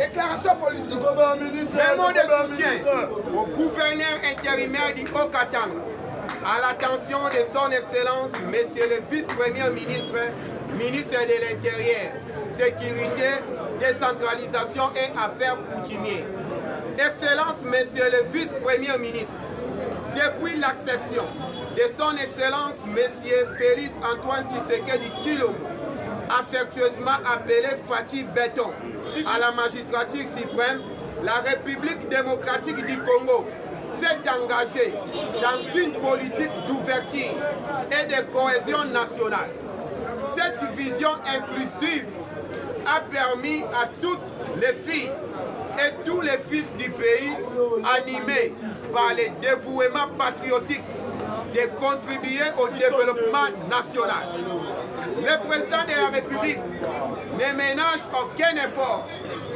Déclaration politique. Mémo de soutien au gouverneur intérimaire du Haut-Katanga, à l'attention de son Excellence, Monsieur le Vice-Premier ministre, ministre de l'Intérieur, Sécurité, Décentralisation et Affaires coutumières. Excellence, Monsieur le Vice-Premier ministre, depuis l'accession de son Excellence, Monsieur Félix Antoine Tshisekedi Tshilombo, affectueusement appelé Fatih Béton, à la magistrature suprême, la République démocratique du Congo s'est engagée dans une politique d'ouverture et de cohésion nationale. Cette vision inclusive a permis à toutes les filles et tous les fils du pays, animés par le dévouement patriotique, de contribuer au développement national. Le président de la République ne ménage aucun effort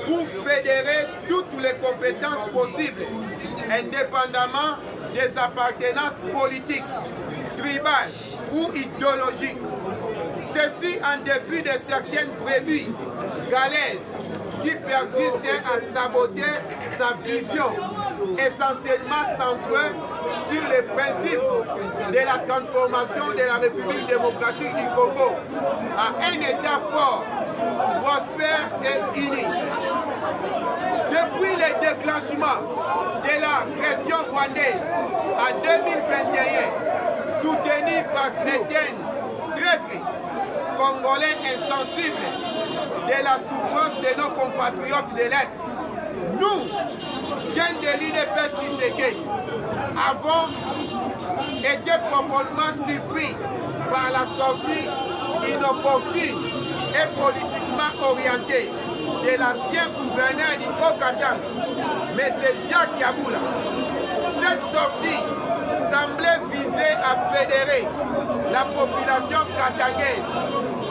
pour fédérer toutes les compétences possibles, indépendamment des appartenances politiques, tribales ou idéologiques. Ceci en dépit de certaines brebis galaises qui persistent à saboter sa vision, essentiellement centrée sur les principes de la transformation de la République démocratique du Congo à un État fort, prospère et uni. Depuis le déclenchement de l'agression rwandaise en 2021, soutenue par certaines traîtres congolais insensibles de la souffrance de nos compatriotes de l'Est, nous, jeunes de l'UDPS Tshisekedi, avons été profondément surpris par la sortie inopportune et politiquement orientée de l'ancien gouverneur du Haut-Katanga, M. Jacques Yaboula. Cette sortie semblait viser à fédérer la population katangaise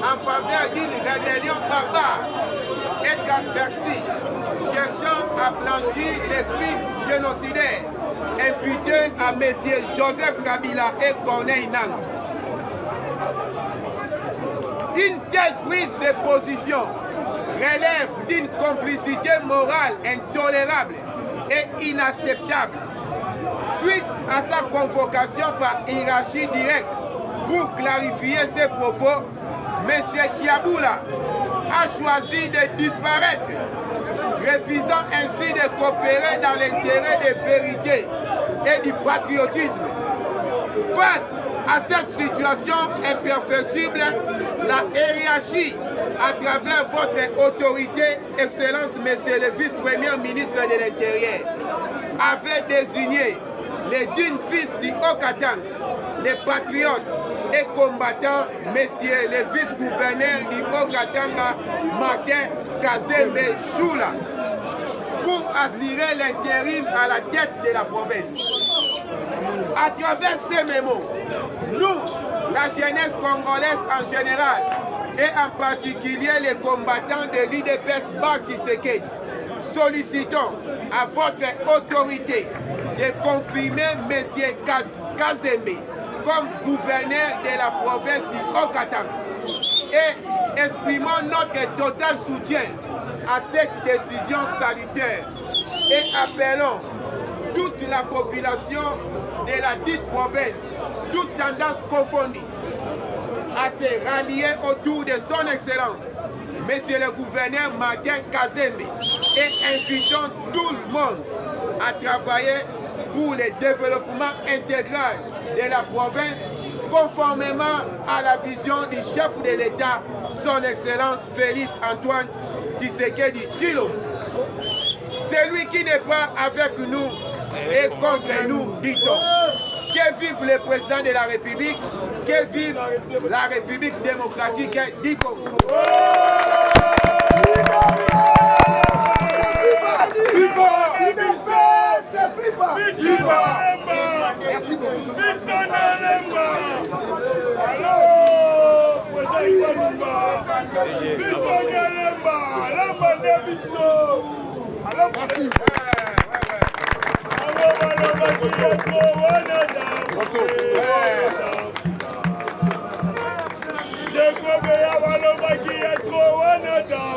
en faveur d'une rébellion barbare et transversive, cherchant à blanchir les crimes génocidaires imputés à M. Joseph Kabila et Corneille Nangaa. Une telle prise de position relève d'une complicité morale intolérable et inacceptable. Suite à sa convocation par hiérarchie directe pour clarifier ses propos, M. Yaboula a choisi de disparaître, refusant ainsi de coopérer dans l'intérêt des vérités et du patriotisme. Face à cette situation imperfectible, la hiérarchie, à travers votre autorité, Excellence, Monsieur le Vice-Premier ministre de l'Intérieur, avait désigné les dignes fils du Haut-Katanga, les patriotes et combattants, Monsieur le vice-gouverneur du Haut-Katanga, Martin Kazembe Choula, pour assurer l'intérim à la tête de la province. À travers ces mémos, nous, la jeunesse congolaise en général, et en particulier les combattants de l'UDPS Bar Tshisekedi, sollicitons à votre autorité de confirmer M. Kazembe comme gouverneur de la province du Haut-Katanga et exprimons notre total soutien à cette décision salutaire et appelons toute la population de la dite province, toute tendance confondue, à se rallier autour de son Excellence, Monsieur le gouverneur Martin Kazembe, et invitons tout le monde à travailler pour le développement intégral de la province, conformément à la vision du chef de l'État, son Excellence Félix Antoine Tshisekedi Tshilombo. Celui qui n'est pas avec nous est contre nous, dit-on. Que vive le président de la République, que vive la République démocratique du Congo. Merci beaucoup. Merci.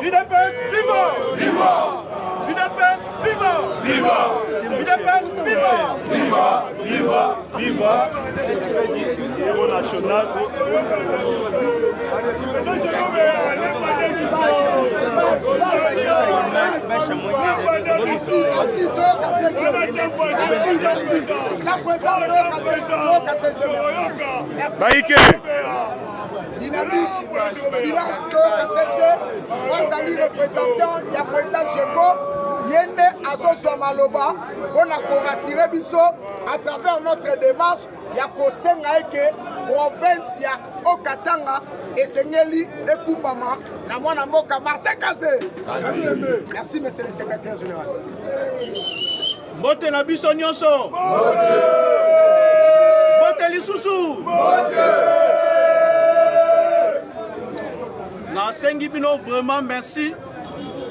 UDPS, vivant! Viva! Viva! Viva! Viva! Viva! Héros national. Baïké. Dynamique, silence que KCG, Wazali représentant, il y a président Djeko, Yende Azoso Maloba, on a rassuré Bisso à travers notre démarche, il y a Kosenga Eke, province ya Okatanga, et Senyeli et Kumbama, Namona Moka Martin Kazé. Merci, monsieur le secrétaire général. Mote na biso nyonso. Mote lisusu. Na sengi bino vraiment merci.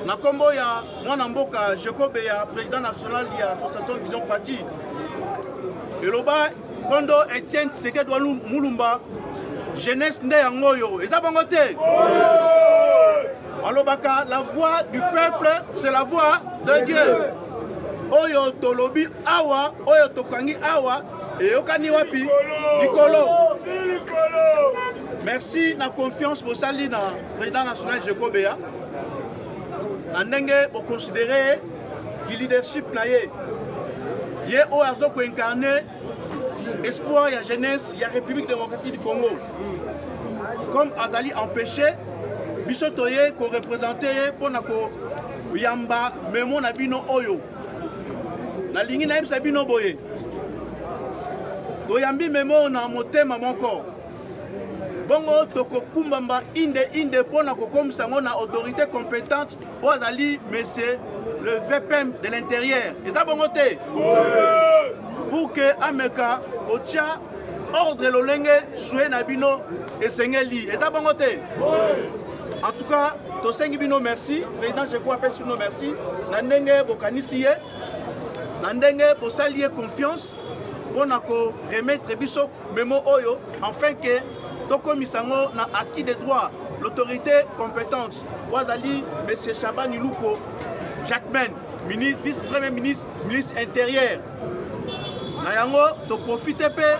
Na kombo ya mwana mboka Jacob ya président national ya association Vision Fati. Eloba kondo Etienne Tshisekedi Mulumba jeunesse nde yangoyo. Eza bongo te. Alobaka la voix du peuple, c'est la voix de Dieu. Oyo tolobi awa, oyo tokangi awa, et okani wapi, Nikolo. Merci na confiance pour sali na président national Jekobea. Na ndenge pour considérer le leadership na ye. Ye o azo ko incarner espoir ya jeunesse ya République démocratique du Congo. Comme azali empêché biso toye ko représenter pour na ko yamba memo na bino oyo. Na lingi na yebisa bino boye toyambi memo na motema moko bongo tokokumbamba inde pona kokomisa ngo na autorité compétente po azali monsieur le VPM de l'intérieur eza bongo te pour que ameka otia ordre lolenge souye na bino esengeli eza bongo te en tout cas tosengi bino merci président je crois apesi bino merci na ndenge bokanisi ye na ndenge pour s'allier confiance pour remettre biso memo oyo afin que tokomisango na acquis des droits l'autorité compétente wazali monsieur Chabani Luko Jacquemain ministre vice-premier ministre intérieur na yango to profiter pe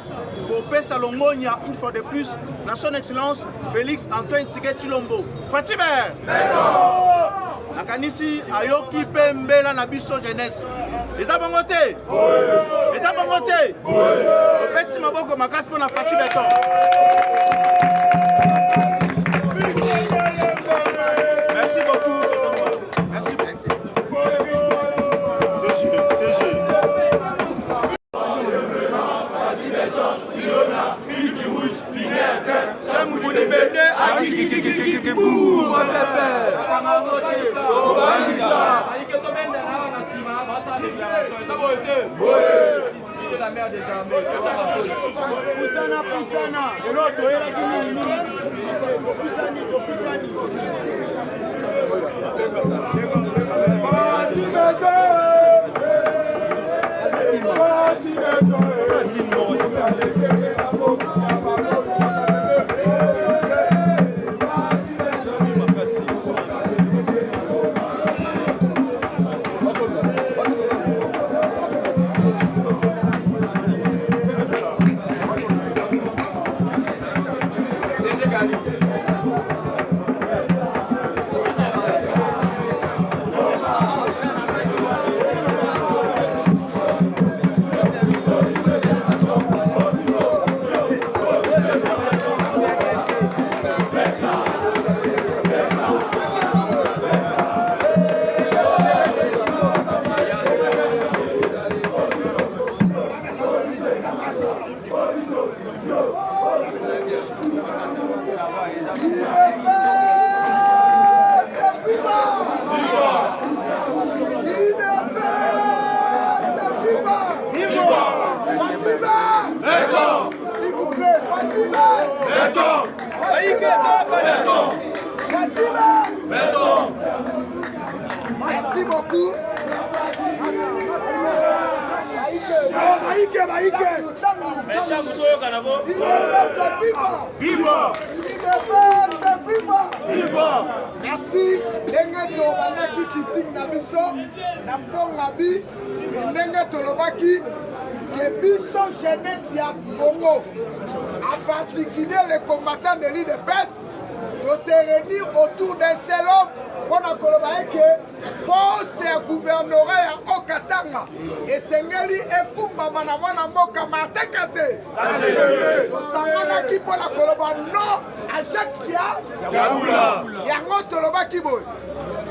pour pesa longonya une fois de plus na son excellence Félix Antoine Tshisekedi Tshilombo Fatima nakanisi ayoki pe mbela na biso jeunesse eza bongo te eza bongo te opeti maboko makasi mpo na Fachi Beton merci beaucoup merci Fachi Beton Silona Biki Rouge Binete Chamou de Bende Akiki Bou la mère des armées. Merci beaucoup. Viva! Merci ndenge tobanaki sitting na biso na mponga bi ndenge tolobaki que biso jeunesse ya Congo, en particulier les combattants de l'UDPS, de se réunir autour d'un seul homme pour que poste ya gouvernorat ya Okatanga et Sengeli et Kumbama na mwana mboka Martin Kase. Tosanganaki pour la koloba non à chaque kia yango tolobaki boy.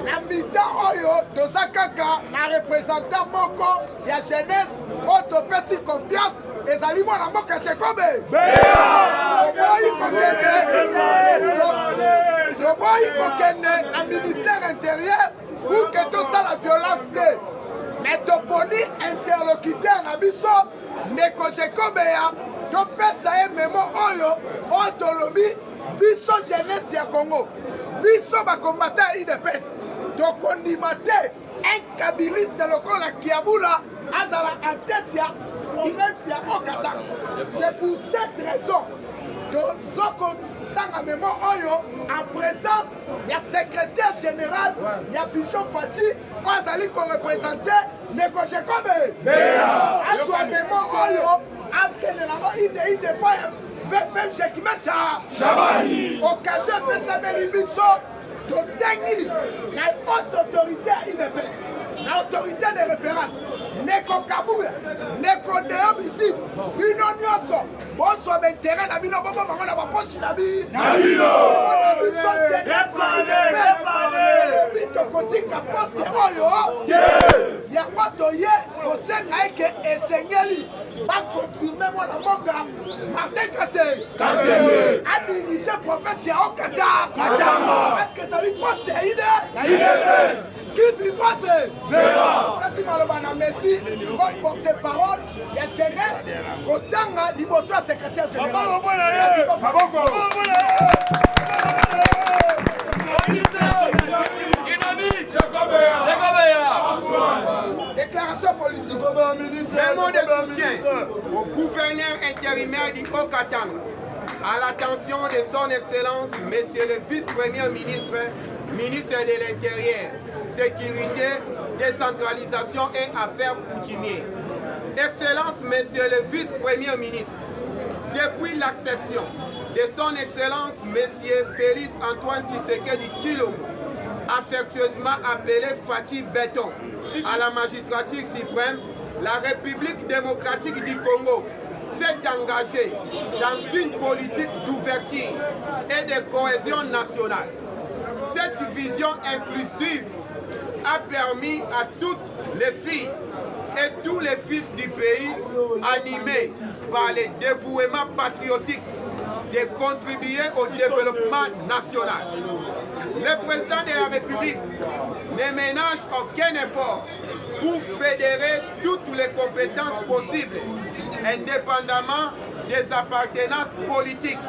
Na mita oyo toza kaka na représentant moko ya jeunesse oyo topesi confiance ezali mwana mboka Shekobe. Toboyi kokende na ministère intérieur pour que tout ça la violence te. Mais toponi interlocuteur na biso Neko Shekobe ya topesa ye memo oyo oyo tolobi biso jeunesse ya Congo. Biso bakombata IDPS. Tokondima te un kabiliste lokola Kiabula azala en tête ya province ya Okatanga. C'est pour cette raison que Tanga Memo Oyo en présence il y a secrétaire général il y a Bishop Fati Azali qu'on représente Neko Shekobe Azwa Memo Oyo Abdele Lango il n'est pas VPM Shekimesha Shabani occasion de Sameli Biso de Sengi la haute autorité IDPS l'autorité de référence Neko Kabouya Neko Deobisi Bino Nyoso Bonso Bentere na bino bobo mango na baposhi na bi na bino bito kotika poste oyo yango toye kosenga eke esengeli bakonfirme mwana mboka Martin Kase adirige province ya Okatanga parce que sali poste ya IDPS qui vivate merci maloba na merci comme porte-parole ya jeunesse kotanga liboso ya secrétaire général déclaration politique. Memo de soutien au gouverneur intérimaire du Haut-Katanga à l'attention de son excellence monsieur le vice-premier ministre, ministre de l'Intérieur, Sécurité, Décentralisation et Affaires coutumières. Excellence monsieur le vice-premier ministre, depuis l'acception de son excellence monsieur Félix Antoine Tshisekedi Tshilombo, affectueusement appelé Fatih Béton, à la magistrature suprême, la République démocratique du Congo s'est engagée dans une politique d'ouverture et de cohésion nationale. Cette vision inclusive a permis à toutes les filles et tous les fils du pays, animés par le dévouement patriotique, de contribuer au développement national. Le président de la République ne ménage aucun effort pour fédérer toutes les compétences possibles, indépendamment des appartenances politiques,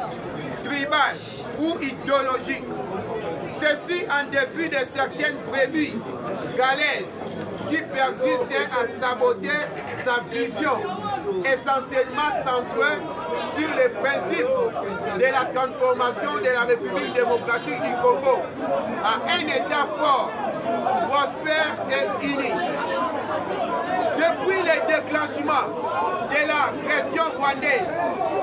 tribales ou idéologiques. Ceci en dépit de certaines brebis galaises qui persistent à saboter sa vision, essentiellement centrée sur les principes de la transformation de la République démocratique du Congo à un État fort, prospère et uni. Depuis le déclenchement de l'agression rwandaise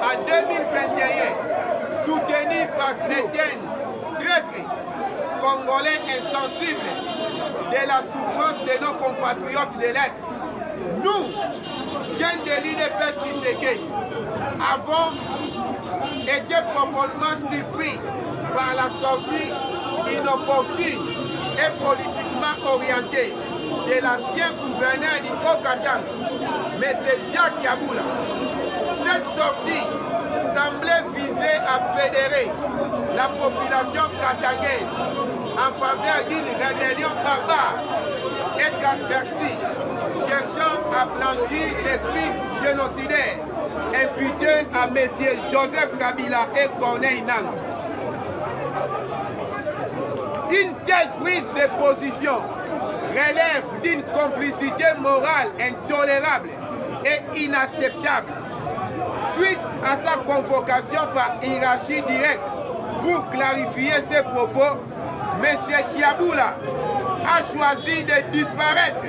en 2021, soutenu par certaines traîtres congolais insensibles de la souffrance de nos compatriotes de l'Est, nous, jeunes de l'UDPS Tshisekedi, avons été profondément surpris par la sortie inopportune et politiquement orientée de l'ancien gouverneur du Haut-Katanga, M. Jacques Yaboula. Cette sortie semblait viser à fédérer la population katangaise en faveur d'une rébellion barbare et transversive, cherchant à blanchir les crimes génocidaires imputés à M. Joseph Kabila et Corneille Nangaa. Une telle prise de position relève d'une complicité morale intolérable et inacceptable suite à sa convocation par hiérarchie directe Pour clarifier ses propos, M. Kiaboula a choisi de disparaître,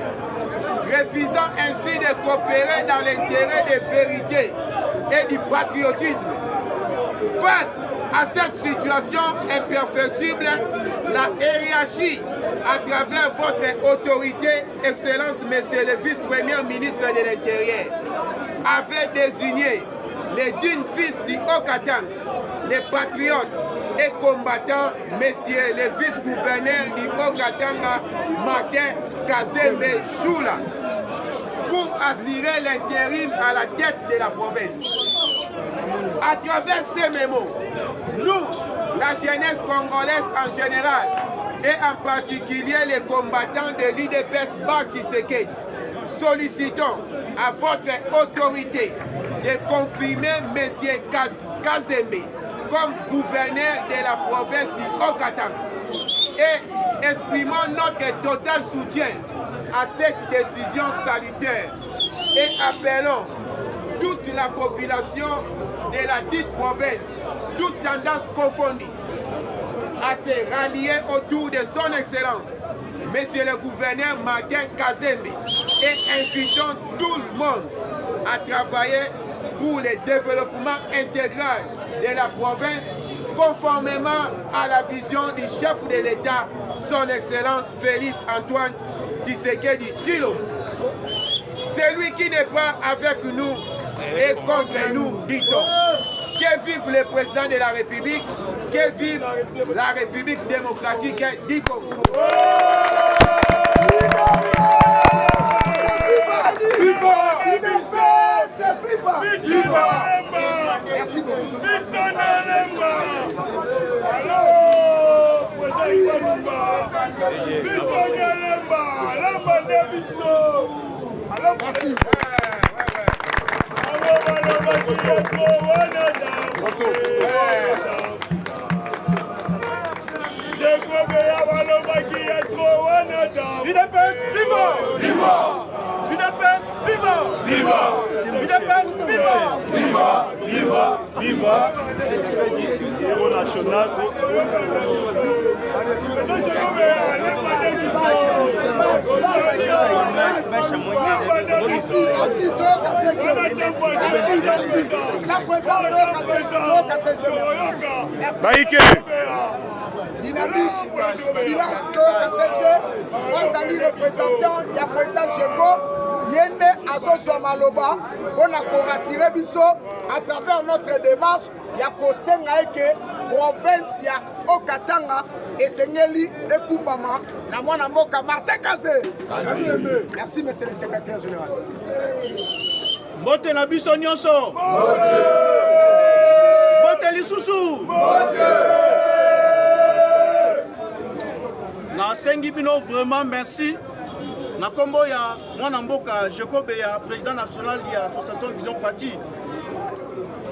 refusant ainsi de coopérer dans l'intérêt des vérités et du patriotisme. Face à cette situation imperfectible, la hiérarchie, à travers votre autorité, Excellence, Monsieur le Vice-Premier ministre de l'Intérieur, avait désigné les dignes fils du Haut-Katanga, les patriotes et combattants, Monsieur le Vice-Gouverneur du Haut-Katanga, Martin Kazembe Choula, pour assurer l'intérim à la tête de la province. À travers ces mémos, nous, la jeunesse congolaise en général, et en particulier les combattants de l'IDPS Tshisekedi, sollicitons à votre autorité de confirmer M. Kazembe comme gouverneur de la province du Haut-Katanga et exprimons notre total soutien à cette décision salutaire et appelons toute la population de la dite province, toute tendance confondue, à se rallier autour de son excellence, Monsieur le gouverneur Martin Kazembe, et invitons tout le monde à travailler pour le développement intégral de la province, conformément à la vision du chef de l'État, son excellence Félix Antoine Tshisekedi Tshilombo. Celui qui n'est pas avec nous est contre nous, dit-on. Que vive le président de la République, que vive la République démocratique du Congo. Merci beaucoup. Merci. Dynamique, silence que KCG, Wazali représentant, il y a président Jeko, Yende Azoso Maloba, on a rassuré Bisso à travers notre démarche, il y a Kosenga Eke, province ya Haut-Katanga, et Senyeli et Kumbama, na mwana mboka Martin Kazembe. Merci, monsieur le secrétaire général. Bote na biso nyonso. Bote lisusu. Na sengi bino vraiment merci. Na kombo ya mwana mboka Jacob ya président national de l'association Vision Fati.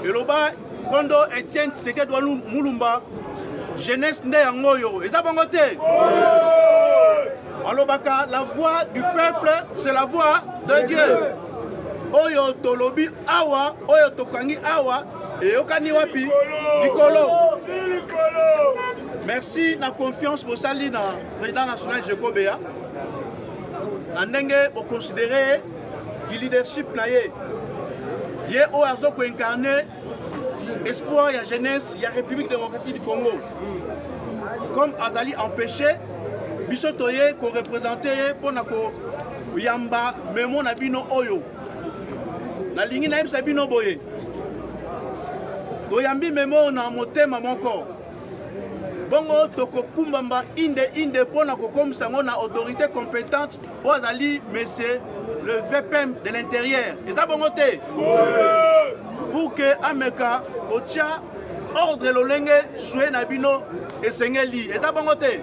Eloba kondo Etienne Tshisekedi Mulumba jeunesse nde yangoyo. Eza bongo te. Alobaka la voix du peuple, c'est la voix de Dieu. Oyo tolobi awa, oyo tokangi awa, et yokani wapi, Nikolo. Merci na confiance pour sali na président national Jacob ya. Na ndenge pour considérer le leadership na ye. Ye o azo ko incarner espoir ya jeunesse ya République démocratique du Congo. Comme azali empêché biso toye ko représenter pona ko yamba memo na bino oyo. Na lingi na yebisa bino boye. Toyambi memo na motema moko. Bongo toko kumbamba inde pona ko komisa ngo na autorité compétente ozali monsieur le VPM de l'intérieur. Eza bongo te. Pour que ameka otia ordre lolenge soué na bino esengeli. Eza bongo te.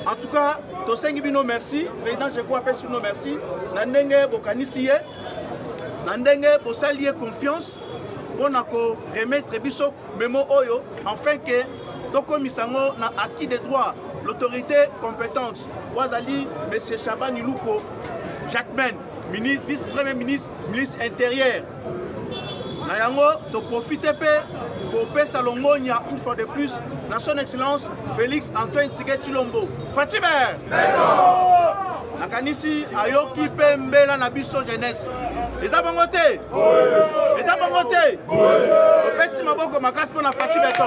En tout cas, to sengi bino merci. Président je crois pesi bino merci. Na ndenge bokanisi ye. Na ndenge bosalier confiance pona ko remettre biso memo oyo afin que toko misango na acquis des droits l'autorité compétente wazali monsieur Chabani Luko Jacquemin ministre vice-premier ministre intérieur na yango to profiter pe kopesa longonia une fois de plus na son excellence Félix Antoine Tshisekedi Tshilombo. Fatibert nakanisi ayoki mpe mbela na biso jeunesse. Eza bongo te? Eza bongo te? Obeti maboko makasi mpo na Fatibert.